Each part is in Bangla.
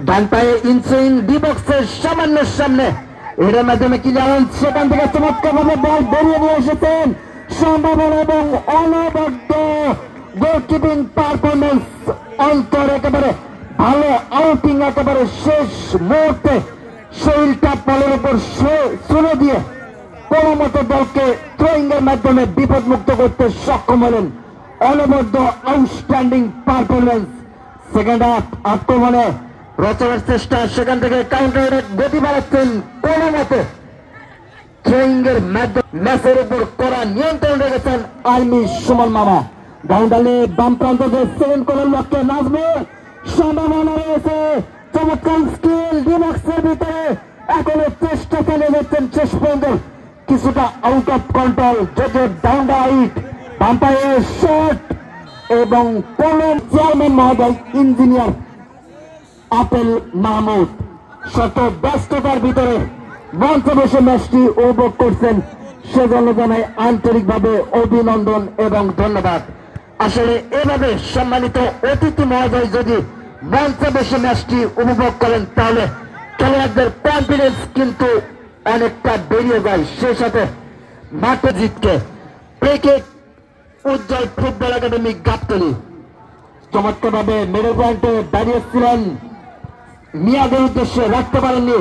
ডান পায়ে ইনসুইং ডি বক্সের সামান্য সামনে, এটার মাধ্যমে ক্লিয়ারেন্স, সেখান থেকে চমৎকারভাবে বল বেরিয়ে নিয়ে এসেছেন। সম্ভাবনা এবং অনবদ্য গোলকিপিং পারফরমেন্স, অন্তর একেবারে ভালো আউটিং, একেবারে শেষ মুহূর্তে শরীরটা বলের উপর ছুড়ে দিয়ে কোনো মতো দলকে থ্রোয়িং এর মাধ্যমে বিপদমুক্ত করতে সক্ষম হলেন। অনবদ্য আউটস্ট্যান্ডিং পারফরমেন্স। সেকেন্ড হাফ আক্রমণে রচনার চেষ্টা, সেখান থেকে কাউন্টার গতি বাড়াচ্ছেন কোনো মতে থ্রোয়িং এর মাধ্যমে ম্যাচের উপর করা নিয়ন্ত্রণ রেখেছেন আর্মি সুমন মামা। গাউন্ডালে বাম প্রান্ত সেকেন্ড করার লক্ষ্যে নাজমুল, সম্ভাবনা রয়েছে, চমৎকার স্কিল ডিবক্সের ভিতরে, এখনো চেষ্টা চালিয়ে যাচ্ছেন, শেষ পর্যন্ত কিছুটা আউট অফ কন্ট্রোল। যদি ডাউন রাইট বাম পায়ে শট এবং কলম চেয়ারম্যান মহোদয় ইঞ্জিনিয়ার আপেল মাহমুদ শত ব্যস্ততার ভিতরে মঞ্চে বসে ম্যাচটি উপভোগ করছেন, সেজন্য জানাই আন্তরিকভাবে অভিনন্দন এবং ধন্যবাদ। আসলে এভাবে সম্মানিত অতিথি মহোদয় যদি মঞ্চে বসে ম্যাচটি উপভোগ করেন তাহলে খেলোয়াড়দের কনফিডেন্স কিন্তু অনেকটা বেরিয়ে যায়। সেই সাথে মাঠে জিতকে ক্রিকেট উজ্জ্বল ফুটবল একাডেমি গাবতলী চমৎকার ভাবে মিডল পয়েন্টে দাঁড়িয়েছিলেন, মিয়াদের উদ্দেশ্যে রাখতে পারেননি,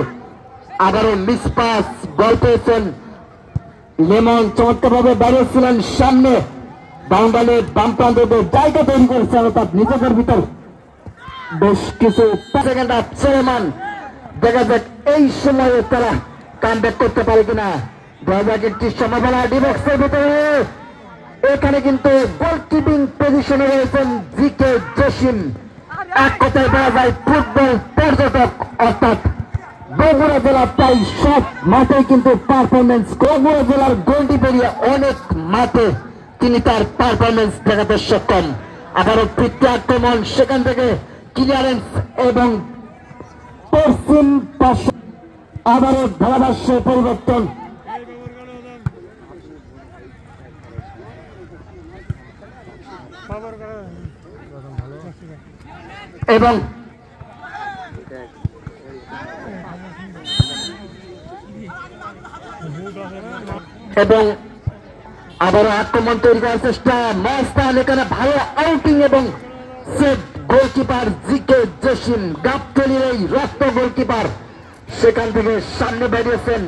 আবারও মিস পাস, বল পেয়েছেন লেমন, চমৎকার ভাবে দাঁড়িয়েছিলেন সামনে, বাউন্ডারে বাম প্রান্তে জায়গা তৈরি করেছেন অর্থাৎ নিজেদের ভিতর বেশ কিছু সেকেন্ড হাফ সুলেমান। দেখা যাক এই সময়ে তারা কামব্যাক করতে পারে কিনা। দেখা যাক একটি সম্ভাবনা ডিবক্সের ভিতরে, এখানে কিন্তু গোলকিপিং পজিশনে রয়েছেন জিকে জসিম। এক কথায় বলা যায় ফুটবল পর্যটক, অর্থাৎ বগুড়া জেলার প্রায় সব মাঠে কিন্তু পারফরমেন্স, বগুড়া জেলার গন্ডি পেরিয়ে অনেক মাঠে তিনি তার পারফরমেন্স দেখাতে সক্ষম। আবারও ফিরতি আক্রমণ, সেখান থেকে ক্লিয়ারেন্স এবং পশ্চিম পাশে আবারও ধারাভাষ্যের পরিবর্তন এবং আবারও আক্রমণ তৈরি করার চেষ্টা মস্তান, এখানে ভালো আউটিং এবং সেভ গোলকিপার জিকে জসিম, গাবতলীর এই রক্ত গোলকিপার, সেখান থেকে সামনে বেরিয়েছেন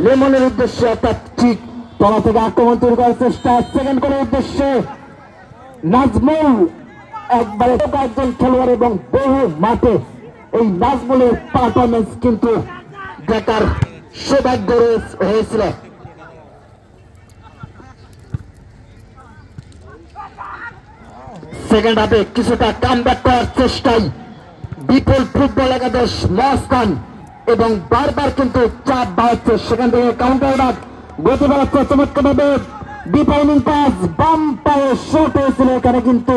লেমনের উদ্দেশ্যে, অর্থাৎ ঠিক তলা থেকে আক্রমণ তৈরি করার চেষ্টা সেকেন্ড করার উদ্দেশ্যে নাজমুল, একবারে একজন খেলোয়াড় এবং বহু মাঠে এই নাজমুলের পারফরমেন্স কিন্তু দেখার সৌভাগ্য হয়েছিল। সেকেন্ড হাফে কিছুটা কামব্যাক করার চেষ্টায় বিপুল ফুটবল একাদশ মস্তান এবং বারবার কিন্তু চাপ বাড়াচ্ছে, সেখান থেকে কাউন্টার ব্যাক গতি বাড়াচ্ছে, চমৎকার ভাবে ডিফাইনিং পাস বাম পায়ে শট হয়েছিল, এখানে কিন্তু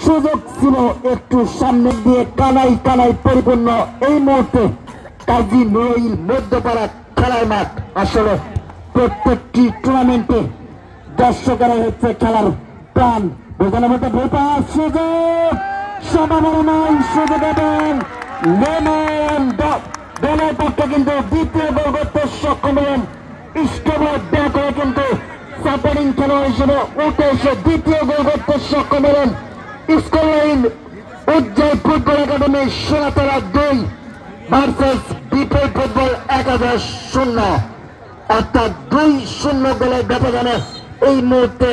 সুযোগ ছিল একটু সামনে দিয়ে, কানাই কানাই পরিপূর্ণ এই মুহূর্তে কাজী নড়াইল মধ্যপাড়া খেলার মাঠ। আসলে প্রত্যেকটি টুর্নামেন্টে দর্শকেরা হচ্ছে খেলার প্রাণ। বোঝানোর মতো ভোপাস সুযোগ, সম্ভাবনা নয়, সুযোগ এবং লেমন দলের পক্ষে কিন্তু দ্বিতীয় গোল করতে সক্ষম হলেন। স্টোভার ব্যাক হয়ে কিন্তু সাপোর্টিং খেলোয়াড় হিসেবে উঠে এসে দ্বিতীয় গোল করতে সক্ষম হলেন। স্কোরলাইন উজ্জ্বল ফুটবল একাডেমি সোনাতলা 2 ভার্সেস বিপুল ফুটবল একাদশ 0, অর্থাৎ 2-0 গোলের ব্যবধানে এই মুহূর্তে